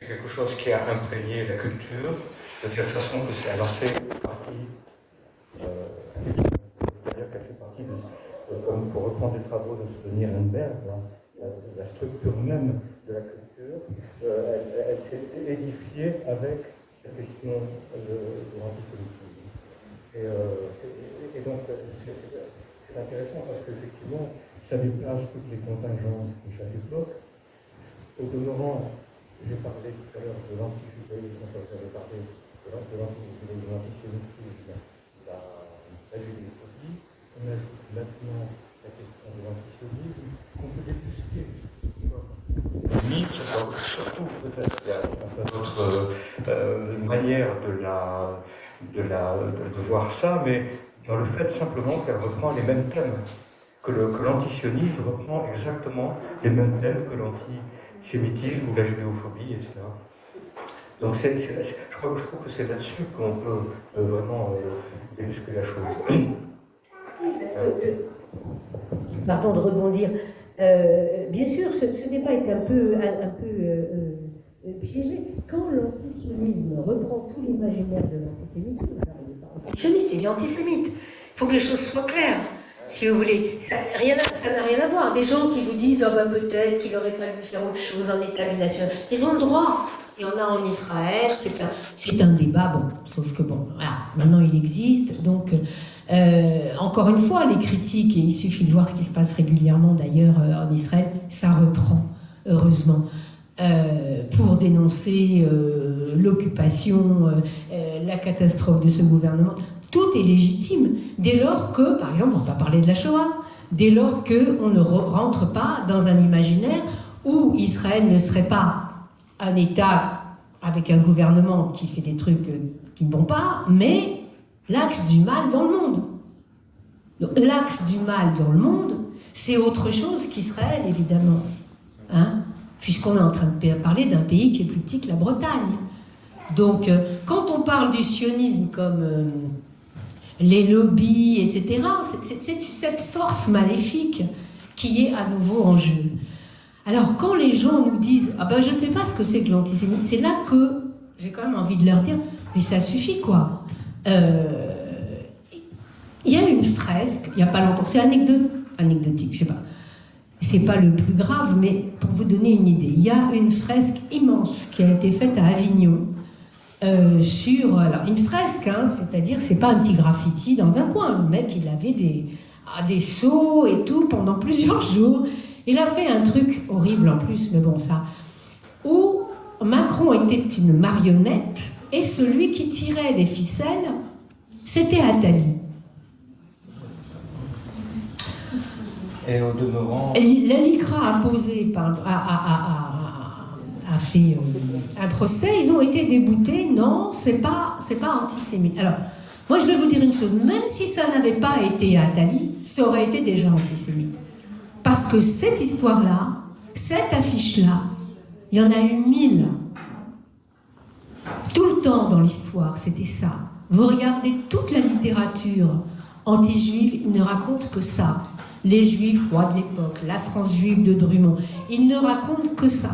quelque chose qui a imprégné la culture, de telle façon que c'est partie, c'est-à-dire qu'elle fait partie comme pour reprendre les travaux de Souvenir Lindbergh, la structure même de la culture, elle s'est édifiée avec la question de l'antisémitisme. Et donc, c'est intéressant parce qu'effectivement, ça déplace toutes les contingences de chaque époque. Au demeurant, j'ai parlé tout à l'heure de l'antijudaïsme, quand j'avais parlé de l'antijudaïsme, de l'antisémitisme, la judéophobie. On ajoute maintenant la question de l'antisionisme, qu'on peut débusquer. Surtout, peut-être, il y a d'autres manières de voir ça, mais dans le fait simplement qu'elle reprend les mêmes thèmes, que l'antisionisme reprend exactement les mêmes thèmes que l'antisémitisme ou la judéophobie, etc. Donc je trouve que c'est là-dessus qu'on peut vraiment débusquer la chose. Pardon de rebondir. Bien sûr, ce débat est un peu piégé. Quand l'antisionisme reprend tout l'imaginaire de l'antisémitisme, alors il n'est pas antisioniste, il est antisémite. Il faut que les choses soient claires, si vous voulez. Ça n'a rien à voir. Des gens qui vous disent oh ben peut-être qu'il aurait fallu faire autre chose en État national, ils ont le droit. Il y en a en Israël, c'est un débat, bon, sauf que bon, voilà, maintenant il existe, donc encore une fois, les critiques, et il suffit de voir ce qui se passe régulièrement d'ailleurs en Israël, ça reprend, heureusement, pour dénoncer l'occupation, la catastrophe de ce gouvernement. Tout est légitime, dès lors que, par exemple, on va pas parler de la Shoah, dès lors qu'on ne rentre pas dans un imaginaire où Israël ne serait pas un État avec un gouvernement qui fait des trucs qui ne vont pas, mais l'axe du mal dans le monde. L'axe du mal dans le monde, c'est autre chose qu'Israël, évidemment. Hein, puisqu'on est en train de parler d'un pays qui est plus petit que la Bretagne. Donc, quand on parle du sionisme comme les lobbies, etc., c'est cette force maléfique qui est à nouveau en jeu. Alors, quand les gens nous disent « Ah ben, je ne sais pas ce que c'est que l'antisémitisme », c'est là que j'ai quand même envie de leur dire « Mais ça suffit, quoi !» Il y a une fresque, il n'y a pas longtemps, c'est anecdotique, je ne sais pas. C'est pas le plus grave, mais pour vous donner une idée, il y a une fresque immense qui a été faite à Avignon, alors une fresque, hein, c'est-à-dire c'est pas un petit graffiti dans un coin. Le mec, il avait des seaux et tout pendant plusieurs jours. Il a fait un truc horrible en plus, mais bon, ça, où Macron était une marionnette et celui qui tirait les ficelles, c'était Attali. Et au demeurant... La LICRA a posé, a fait un procès, ils ont été déboutés, non, c'est pas antisémite. Alors, moi je vais vous dire une chose, même si ça n'avait pas été Attali, ça aurait été déjà antisémite. Parce que cette histoire-là, cette affiche-là, il y en a eu 1000. Tout le temps dans l'histoire, c'était ça. Vous regardez toute la littérature anti-juive, il ne raconte que ça. Les Juifs, rois de l'époque, la France juive de Drummond, ils ne racontent que ça.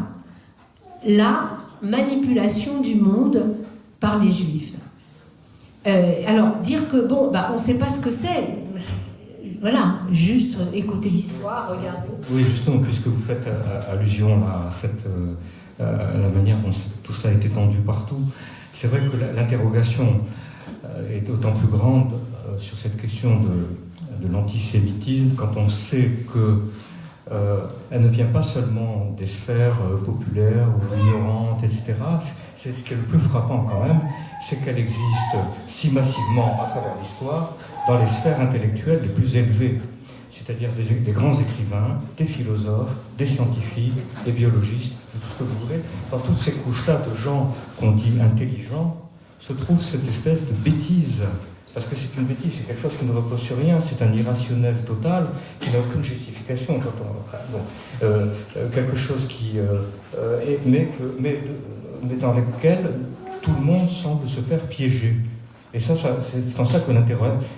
La manipulation du monde par les Juifs. Alors, dire que, bon, on ne sait pas ce que c'est, voilà, juste écouter l'histoire, regarder. Oui, justement, puisque vous faites allusion à la manière dont tout cela a été tendu partout, c'est vrai que l'interrogation est d'autant plus grande sur cette question de l'antisémitisme quand on sait que elle ne vient pas seulement des sphères populaires ou ignorantes, etc. C'est ce qui est le plus frappant quand même, c'est qu'elle existe si massivement à travers l'histoire dans les sphères intellectuelles les plus élevées, c'est-à-dire des grands écrivains, des philosophes, des scientifiques, des biologistes, tout ce que vous voulez. Dans toutes ces couches-là de gens qu'on dit intelligents, se trouve cette espèce de bêtise. Parce que c'est une bêtise, c'est quelque chose qui ne repose sur rien, c'est un irrationnel total qui n'a aucune justification. Quelque chose qui mais dans lequel tout le monde semble se faire piéger. Et ça c'est en ça que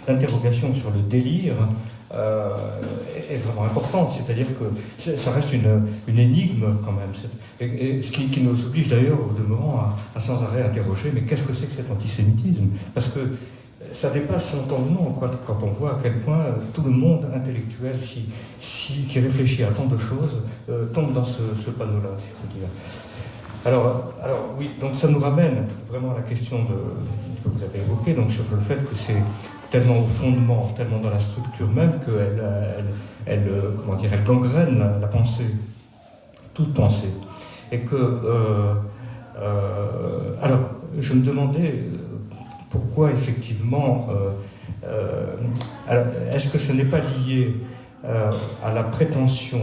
l'interrogation sur le délire est vraiment importante. C'est-à-dire que ça reste une énigme quand même. Et ce qui nous oblige d'ailleurs au demeurant à sans arrêt interroger, mais qu'est-ce que c'est que cet antisémitisme? Parce que ça dépasse l'entendement quand on voit à quel point tout le monde intellectuel qui réfléchit à tant de choses tombe dans ce panneau-là, si je peux dire. Alors oui, donc ça nous ramène vraiment à la question que vous avez évoquée, donc sur le fait que c'est tellement au fondement, tellement dans la structure même qu'elle gangrène la pensée, toute pensée. Et que, alors, je me demandais pourquoi effectivement, est-ce que ce n'est pas lié à la prétention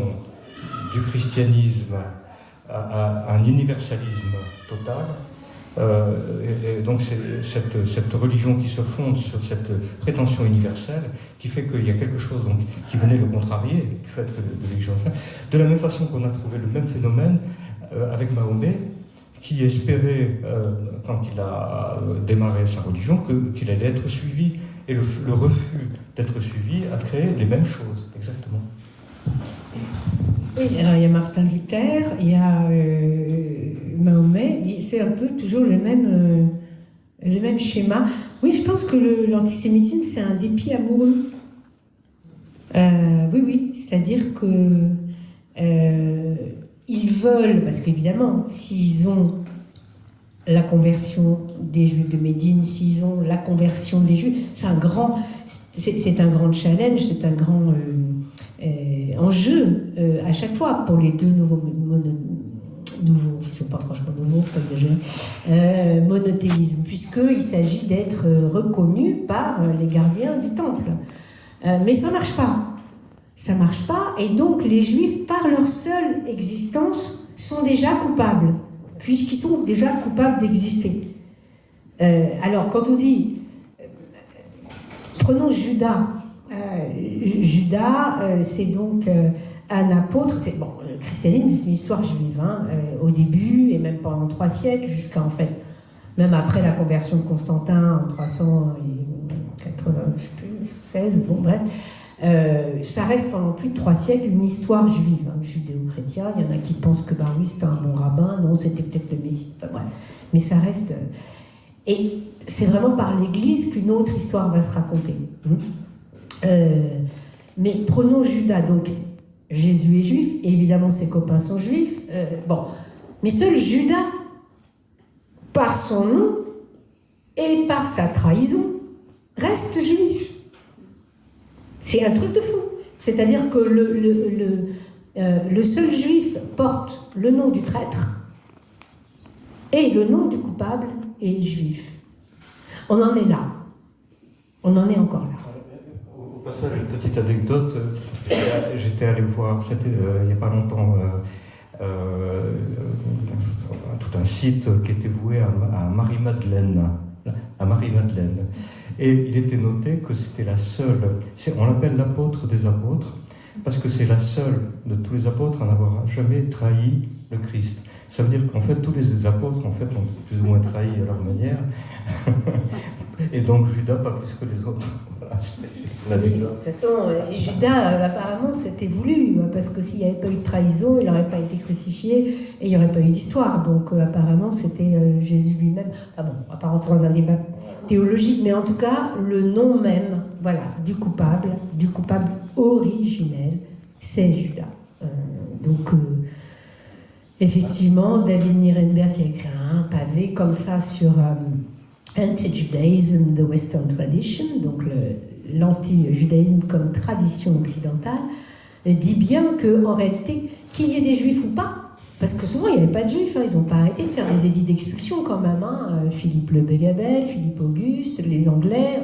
du christianisme à un universalisme total, et donc c'est cette religion qui se fonde sur cette prétention universelle qui fait qu'il y a quelque chose donc, qui venait le contrarier du fait de l'exigence. De la même façon qu'on a trouvé le même phénomène avec Mahomet, qui espérait, quand il a démarré sa religion, qu'il allait être suivi. Et le refus d'être suivi a créé les mêmes choses, exactement. Oui, alors il y a Martin Luther, il y a Mahomet, c'est un peu toujours le même schéma. Oui, je pense que l'antisémitisme, c'est un dépit amoureux. Oui, c'est-à-dire que ils veulent, parce qu'évidemment, s'ils ont la conversion des Juifs de Médine, s'ils ont la conversion des Juifs, c'est un grand challenge, c'est un grand enjeu à chaque fois pour les deux nouveaux, qui ne sont pas franchement nouveaux, pas exagérer, monothéisme, puisqu'il s'agit d'être reconnu par les gardiens du temple. Mais ça ne marche pas. Ça ne marche pas, et donc les Juifs, par leur seule existence, sont déjà coupables, puisqu'ils sont déjà coupables d'exister. Alors, quand on dit, prenons Judas. Judas, c'est donc un apôtre. Le christianisme, c'est une histoire juive, au début, et même pendant 3 siècles, jusqu'à en fait, même après la conversion de Constantin en 396, bon bref. Ça reste pendant plus de 3 siècles une histoire juive, judéo-chrétienne. Il y en a qui pensent que oui, c'était un bon rabbin, non, c'était peut-être le Messie, enfin, bref. Mais ça reste. Et c'est vraiment par l'Église qu'une autre histoire va se raconter. Mais prenons Judas, donc Jésus est juif, et évidemment ses copains sont juifs. Mais seul Judas, par son nom et par sa trahison, reste juif. C'est un truc de fou. C'est-à-dire que le seul juif porte le nom du traître et le nom du coupable est juif. On en est là. On en est encore là. Au passage, une petite anecdote. J'étais allé voir, c'était il n'y a pas longtemps, tout un site qui était voué à Marie-Madeleine. À Marie-Madeleine. Et il était noté que c'était la seule, on l'appelle l'apôtre des apôtres, parce que c'est la seule de tous les apôtres à n'avoir jamais trahi le Christ. Ça veut dire qu'en fait, tous les apôtres en fait, ont plus ou moins trahi à leur manière. Et donc Judas, pas plus que les autres. Voilà, de toute façon, Judas, apparemment, c'était voulu, parce que s'il n'y avait pas eu de trahison, il n'aurait pas été crucifié et il n'y aurait pas eu d'histoire. Donc, apparemment, c'était Jésus lui-même. On va pas rentrer dans un débat théologique, mais en tout cas, le nom même, du coupable originel, c'est Judas. Effectivement, David Nirenberg a écrit un pavé comme ça sur Anti-Judaism, the Western Tradition, donc l'anti-judaïsme comme tradition occidentale, dit bien qu'en réalité, qu'il y ait des juifs ou pas, parce que souvent il n'y avait pas de juifs, ils n'ont pas arrêté de faire des édits d'expulsion quand même, Philippe le Begabel, Philippe Auguste, les Anglais,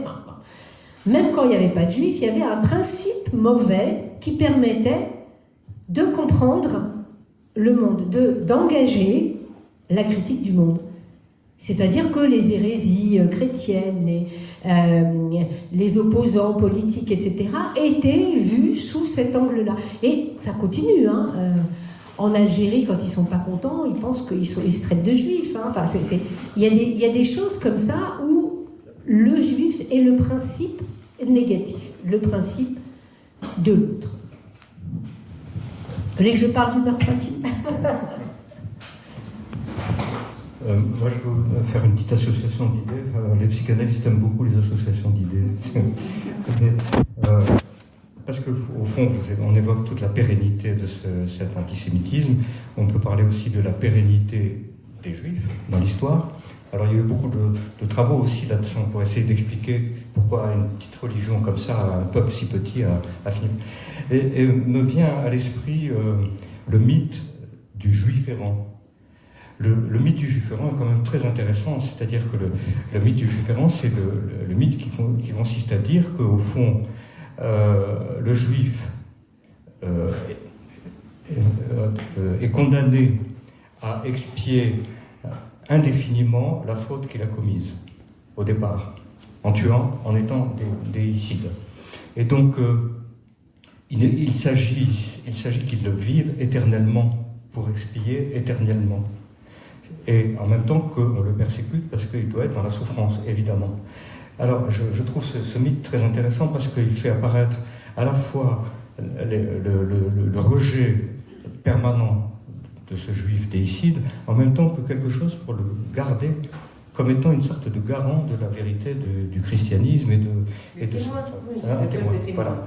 même quand il n'y avait pas de juifs, il y avait un principe mauvais qui permettait de comprendre le monde, d'engager la critique du monde. C'est-à-dire que les hérésies chrétiennes, les opposants politiques, etc., étaient vus sous cet angle-là. Et ça continue. En Algérie, quand ils ne sont pas contents, ils pensent qu'ils se traitent de juifs. Il y a des choses comme ça où le juif est le principe négatif, le principe de l'autre. Vous voulez que je parle du meurtre intime? Moi, je veux faire une petite association d'idées. Les psychanalystes aiment beaucoup les associations d'idées. Parce qu'au fond, on évoque toute la pérennité de cet antisémitisme. On peut parler aussi de la pérennité des Juifs dans l'histoire. Alors, il y a eu beaucoup de travaux aussi là-dessus pour essayer d'expliquer pourquoi une petite religion comme ça, un peuple si petit, a fini. Et me vient à l'esprit le mythe du Juif errant. Le mythe du Juif errant est quand même très intéressant, c'est-à-dire que le mythe du Juif errant, c'est le mythe qui consiste à dire qu'au fond, le Juif est condamné à expier indéfiniment la faute qu'il a commise au départ, en tuant, en étant déicide. Et donc, il s'agit qu'il le vive éternellement, pour expier éternellement. Et en même temps qu'on le persécute parce qu'il doit être dans la souffrance, évidemment. Alors, je trouve ce mythe très intéressant parce qu'il fait apparaître à la fois le rejet permanent de ce juif déicide, en même temps que quelque chose pour le garder comme étant une sorte de garant de la vérité du christianisme et de un témoin. Voilà.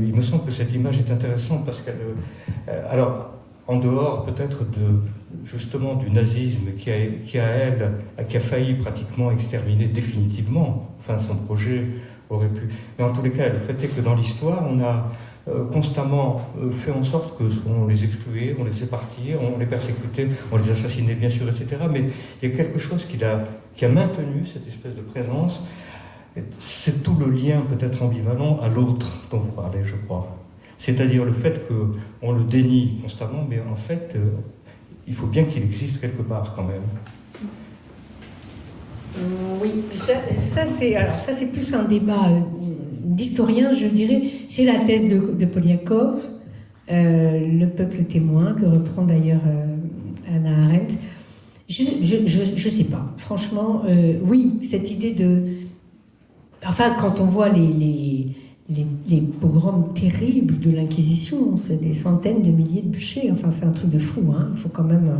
Il me semble que cette image est intéressante parce qu'elle... alors, en dehors peut-être justement du nazisme qui a failli pratiquement exterminer définitivement, enfin son projet aurait pu... Mais en tous les cas, le fait est que dans l'histoire, on a constamment fait en sorte qu'on les excluait, on les éparpillait, on les persécutait, on les assassinait bien sûr, etc. Mais il y a quelque chose qui a maintenu cette espèce de présence. C'est tout le lien peut-être ambivalent à l'autre dont vous parlez, je crois. C'est-à-dire le fait qu'on le dénie constamment, mais en fait, il faut bien qu'il existe quelque part quand même. Oui, ça c'est plus un débat d'historien, je dirais. C'est la thèse de Poliakov, le peuple témoin, que reprend d'ailleurs Hannah Arendt. Je sais pas. Franchement, oui, cette idée de... Enfin, quand on voit les pogroms terribles de l'Inquisition, c'est des centaines de milliers de bûchers. Enfin, c'est un truc de fou. Hein. Il faut quand même...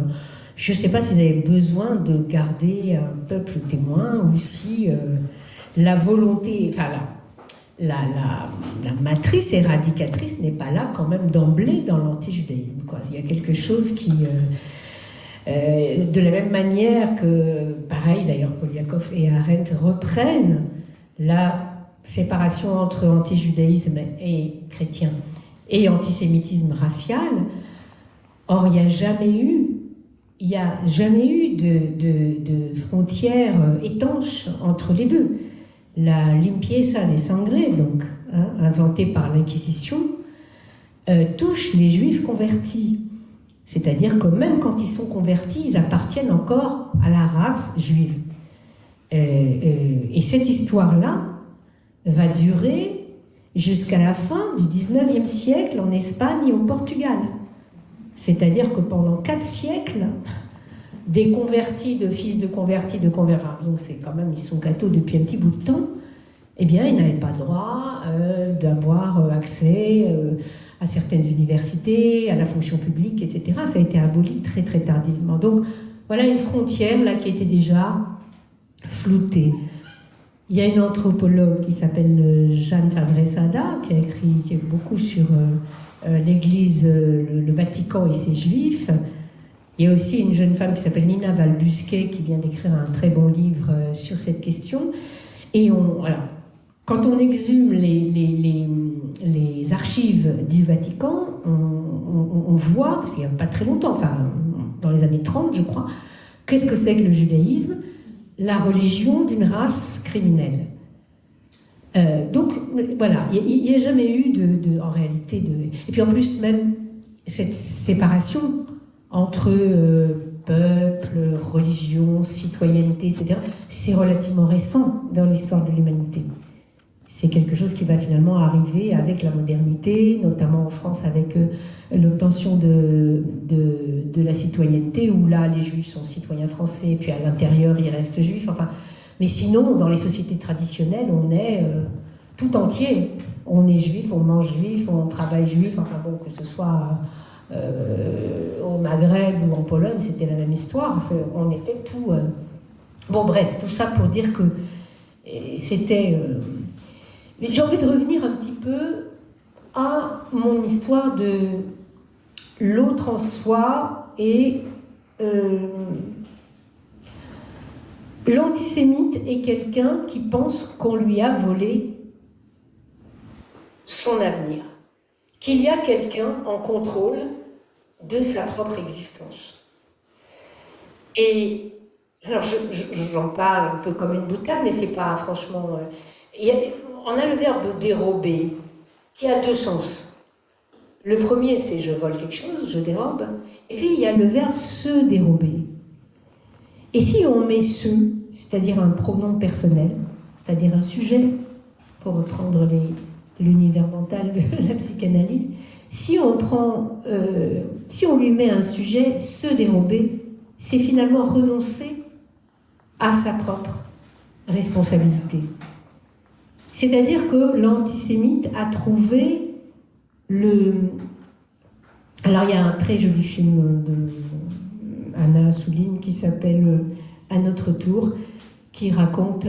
je ne sais pas si vous avez besoin de garder un peuple témoin ou si la volonté... Enfin, la matrice éradicatrice n'est pas là quand même d'emblée dans l'antijudaïsme. Il y a quelque chose qui... de la même manière que, pareil d'ailleurs, Poliakov et Arendt reprennent la séparation entre antijudaïsme et chrétien et antisémitisme racial. Or, il n'y a jamais eu de frontière étanche entre les deux. La limpieza des sangre, donc inventée par l'Inquisition, touche les juifs convertis. C'est-à-dire que même quand ils sont convertis, ils appartiennent encore à la race juive. Et cette histoire-là va durer jusqu'à la fin du XIXe siècle en Espagne et au Portugal. C'est-à-dire que pendant 4 siècles, des convertis, de fils de convertis, donc c'est quand même, ils sont cathos depuis un petit bout de temps, eh bien, ils n'avaient pas droit d'avoir accès à certaines universités, à la fonction publique, etc. Ça a été aboli très très tardivement. Donc, voilà une frontière là qui était déjà floutée. Il y a une anthropologue qui s'appelle Jeanne Favre-Sada, qui a écrit beaucoup sur l'Église, le Vatican et ses Juifs. Il y a aussi une jeune femme qui s'appelle Nina Valbusquet, qui vient d'écrire un très bon livre sur cette question. Et voilà, quand on exhume les archives du Vatican, on voit, parce qu'il n'y a pas très longtemps, enfin dans les années 30 je crois, qu'est-ce que c'est que le judaïsme ? La religion d'une race criminelle. Donc voilà, il n'y a jamais eu en réalité et puis en plus même cette séparation entre peuple, religion, citoyenneté, etc., c'est relativement récent dans l'histoire de l'humanité. C'est quelque chose qui va finalement arriver avec la modernité, notamment en France avec l'obtention de la citoyenneté, où là les juifs sont citoyens français, puis à l'intérieur ils restent juifs. Enfin, mais sinon, dans les sociétés traditionnelles, tout entier. On est juif, on mange juif, on travaille juif, enfin bon, que ce soit au Maghreb ou en Pologne, c'était la même histoire. On était tout... Bon, bref, tout ça pour dire que c'était... Mais j'ai envie de revenir un petit peu à mon histoire de l'autre en soi et l'antisémite est quelqu'un qui pense qu'on lui a volé son avenir, qu'il y a quelqu'un en contrôle de sa propre existence. Et alors j'en parle un peu comme une boutade, mais c'est pas franchement... on a le verbe dérober qui a deux sens. Le premier, c'est je vole quelque chose, je dérobe. Et puis il y a le verbe se dérober. Et si on met se, c'est-à-dire un pronom personnel, c'est-à-dire un sujet, pour reprendre l'univers mental de la psychanalyse, si on lui met un sujet, se dérober, c'est finalement renoncer à sa propre responsabilité. C'est-à-dire que l'antisémite a trouvé Alors il y a un très joli film de Anna Souline qui s'appelle À notre tour, qui raconte,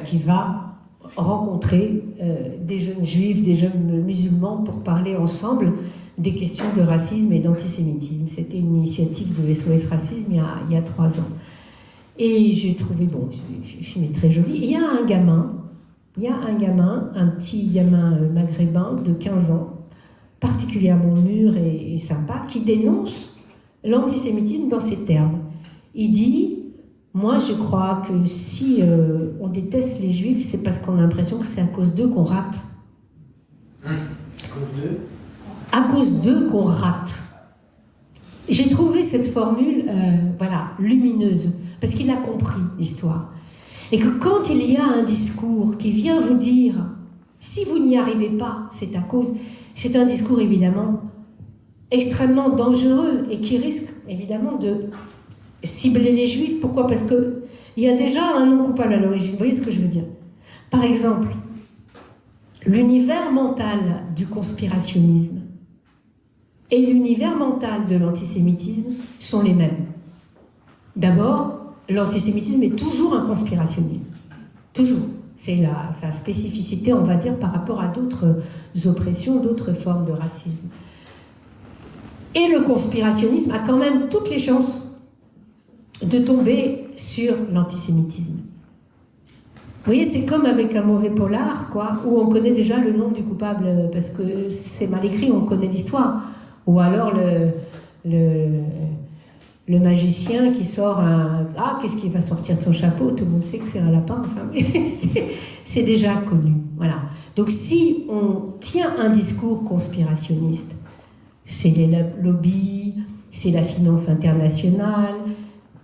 qui va rencontrer des jeunes juifs, des jeunes musulmans pour parler ensemble des questions de racisme et d'antisémitisme. C'était une initiative de SOS Racisme il y a 3 ans. Et j'ai trouvé, le film est très joli. Et il y a un gamin, un petit gamin maghrébin de 15 ans, particulièrement mûr et sympa, qui dénonce l'antisémitisme dans ces termes. Il dit, moi je crois que si on déteste les juifs, c'est parce qu'on a l'impression que c'est à cause d'eux qu'on rate. À cause d'eux qu'on rate. J'ai trouvé cette formule, lumineuse, parce qu'il a compris l'histoire. Et que quand il y a un discours qui vient vous dire, si vous n'y arrivez pas, c'est à cause... C'est un discours évidemment extrêmement dangereux et qui risque évidemment de cibler les juifs. Pourquoi ? Parce qu'il y a déjà un non coupable à l'origine. Vous voyez ce que je veux dire ? Par exemple, l'univers mental du conspirationnisme et l'univers mental de l'antisémitisme sont les mêmes. D'abord, l'antisémitisme est toujours un conspirationnisme. Toujours. C'est sa spécificité, on va dire, par rapport à d'autres oppressions, d'autres formes de racisme. Et le conspirationnisme a quand même toutes les chances de tomber sur l'antisémitisme. Vous voyez, c'est comme avec un mauvais polar, où on connaît déjà le nom du coupable, parce que c'est mal écrit, on connaît l'histoire. Ou alors le magicien qui sort qu'est-ce qu'il va sortir de son chapeau ? Tout le monde sait que c'est un lapin, c'est déjà connu. Voilà. Donc si on tient un discours conspirationniste, c'est les lobbies, c'est la finance internationale,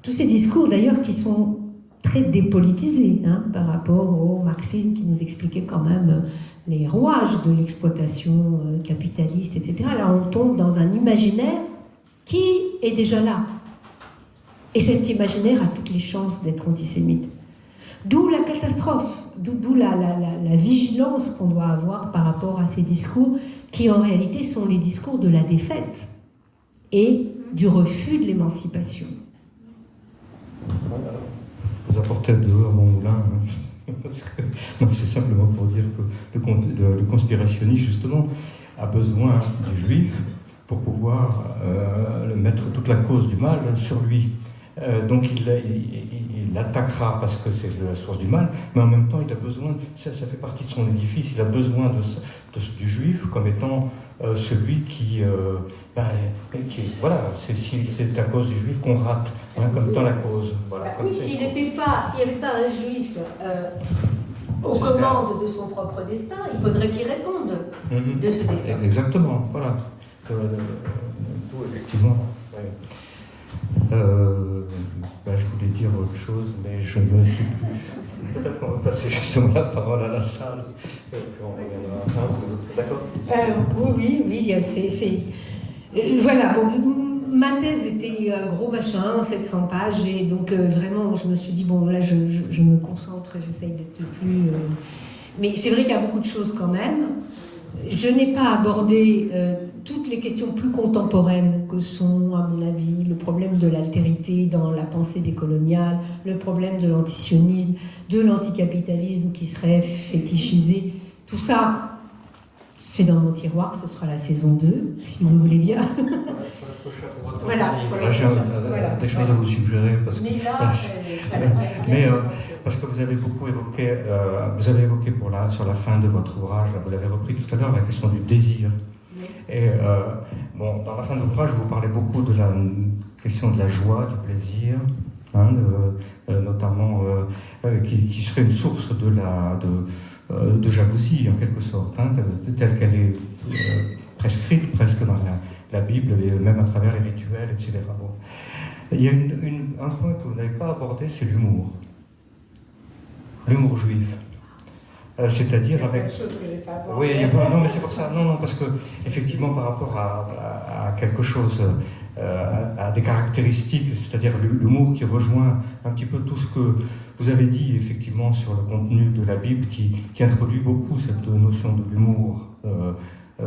tous ces discours d'ailleurs qui sont très dépolitisés par rapport au marxisme qui nous expliquait quand même les rouages de l'exploitation capitaliste, etc. Là on tombe dans un imaginaire qui est déjà là. Et cet imaginaire a toutes les chances d'être antisémite. D'où la catastrophe, d'où la vigilance qu'on doit avoir par rapport à ces discours qui en réalité sont les discours de la défaite et du refus de l'émancipation. Vous apportez de l'eau à mon moulin. C'est simplement pour dire que le conspirationniste, justement, a besoin du juif pour pouvoir mettre toute la cause du mal sur lui. Donc il l'attaquera parce que c'est la source du mal, mais en même temps il a besoin, ça fait partie de son édifice, il a besoin du juif comme étant celui qui c'est à cause du juif qu'on rate, comme étant la cause. Voilà, oui, s'il n'y avait pas un juif aux commandes de son propre destin, il faudrait qu'il réponde de ce destin. Exactement, voilà. Tout effectivement. Ouais. Je voulais dire autre chose, mais je ne sais plus. Peut-être qu'on va passer justement la parole à la salle, et puis on reviendra. D'accord ? Oui, voilà, ma thèse était un gros machin, 700 pages, et donc vraiment, je me suis dit, là, je me concentre, j'essaye d'être le plus Mais c'est vrai qu'il y a beaucoup de choses quand même. Je n'ai pas abordé toutes les questions plus contemporaines que sont, à mon avis, le problème de l'altérité dans la pensée décoloniale, le problème de l'antisionisme, de l'anticapitalisme qui serait fétichisé. Tout ça, c'est dans mon tiroir, ce sera la saison 2, si vous voulez bien. Voilà. J'ai des choses à vous suggérer. Parce que, mais parce que vous avez beaucoup évoqué, sur la fin de votre ouvrage, vous l'avez repris tout à l'heure, la question du désir. Et dans la fin de l'ouvrage, vous parlez beaucoup de la question de la joie, du plaisir, notamment qui serait une source de jalousie en quelque sorte, telle qu'elle est prescrite presque dans la Bible, et même à travers les rituels, etc. Bon. Il y a un point que vous n'avez pas abordé, c'est l'humour. L'humour juif. C'est-à-dire avec... quelque chose que j'ai pas abordé. Oui, non, mais c'est pour ça. Non, parce que, effectivement, par rapport à quelque chose, à des caractéristiques, c'est-à-dire l'humour qui rejoint un petit peu tout ce que vous avez dit, effectivement, sur le contenu de la Bible, qui introduit beaucoup cette notion de l'humour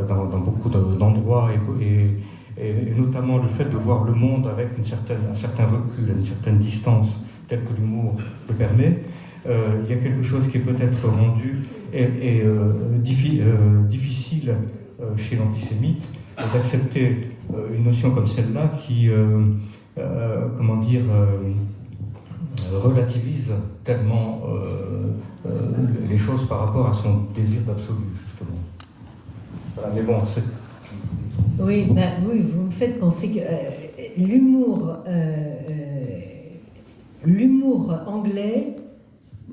dans beaucoup d'endroits, et notamment le fait de voir le monde avec un certain recul, une certaine distance, telle que l'humour le permet. Il y a quelque chose qui est peut-être rendu difficile chez l'antisémite d'accepter une notion comme celle-là qui, relativise tellement les choses par rapport à son désir d'absolu, justement. Voilà, mais bon, c'est... Oui, vous me faites penser que l'humour anglais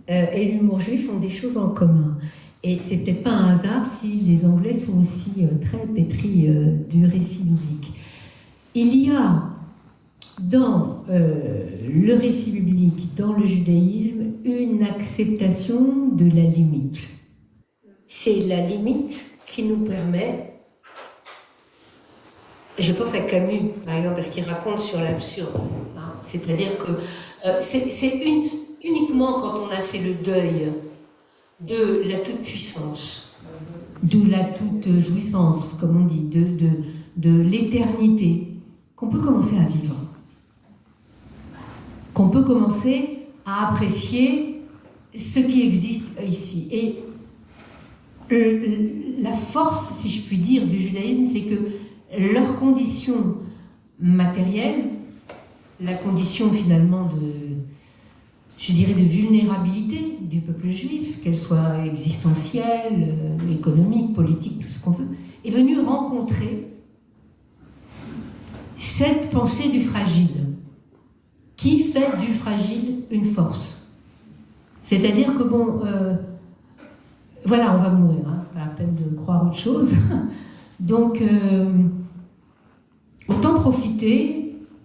et l'humour juif ont des choses en commun. Et c'est peut-être pas un hasard si les Anglais sont aussi très pétris du récit biblique. Il y a dans le récit biblique, dans le judaïsme, une acceptation de la limite. C'est la limite qui nous permet, je pense à Camus, par exemple, parce qu'il raconte sur l'absurde. Hein, c'est-à-dire que c'est uniquement quand on a fait le deuil de la toute-puissance, de la toute-jouissance, comme on dit, de l'éternité, qu'on peut commencer à vivre. Qu'on peut commencer à apprécier ce qui existe ici. Et la force, si je puis dire, du judaïsme, c'est que leurs conditions matérielles, la condition finalement de vulnérabilité du peuple juif, qu'elle soit existentielle, économique, politique, tout ce qu'on veut, est venue rencontrer cette pensée du fragile, qui fait du fragile une force. C'est-à-dire que voilà, on va mourir, hein, c'est pas la peine de croire autre chose. Donc, autant profiter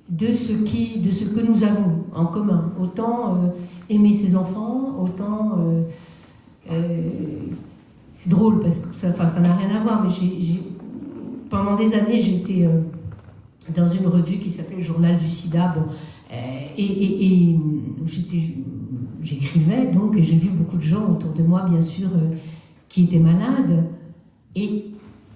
de ce que nous avons en commun. Autant aimer ses enfants, autant... c'est drôle, parce que ça n'a rien à voir, mais pendant des années, j'étais dans une revue qui s'appelait le Journal du Sida, et j'écrivais, donc, et j'ai vu beaucoup de gens autour de moi, bien sûr, qui étaient malades, et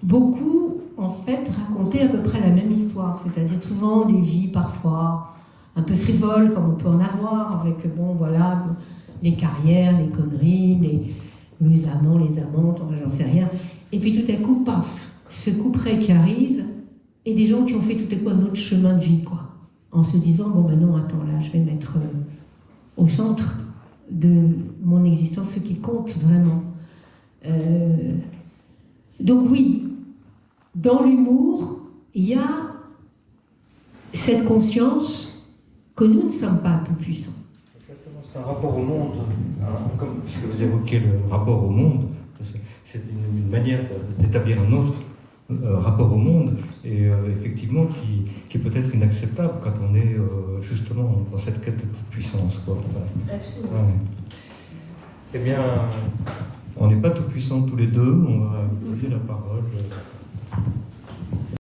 beaucoup, en fait, racontaient à peu près la même histoire, c'est-à-dire souvent des vies parfois un peu frivoles, comme on peut en avoir, avec, les carrières, les conneries, les amants, les amantes, j'en sais rien. Et puis tout à coup, paf, ce couperet qui arrive, et des gens qui ont fait tout à coup un autre chemin de vie, quoi. En se disant, non, attends, là, je vais mettre au centre de mon existence ce qui compte vraiment. Donc oui, dans l'humour, il y a cette conscience que nous ne sommes pas tout-puissants. C'est un rapport au monde, comme puisque vous évoquez le rapport au monde, c'est une manière d'établir un autre rapport au monde, et effectivement qui est peut-être inacceptable quand on est justement dans cette quête de puissance, quoi. Absolument. Ouais. Eh bien, on n'est pas tout puissants tous les deux, on va vous donner la parole.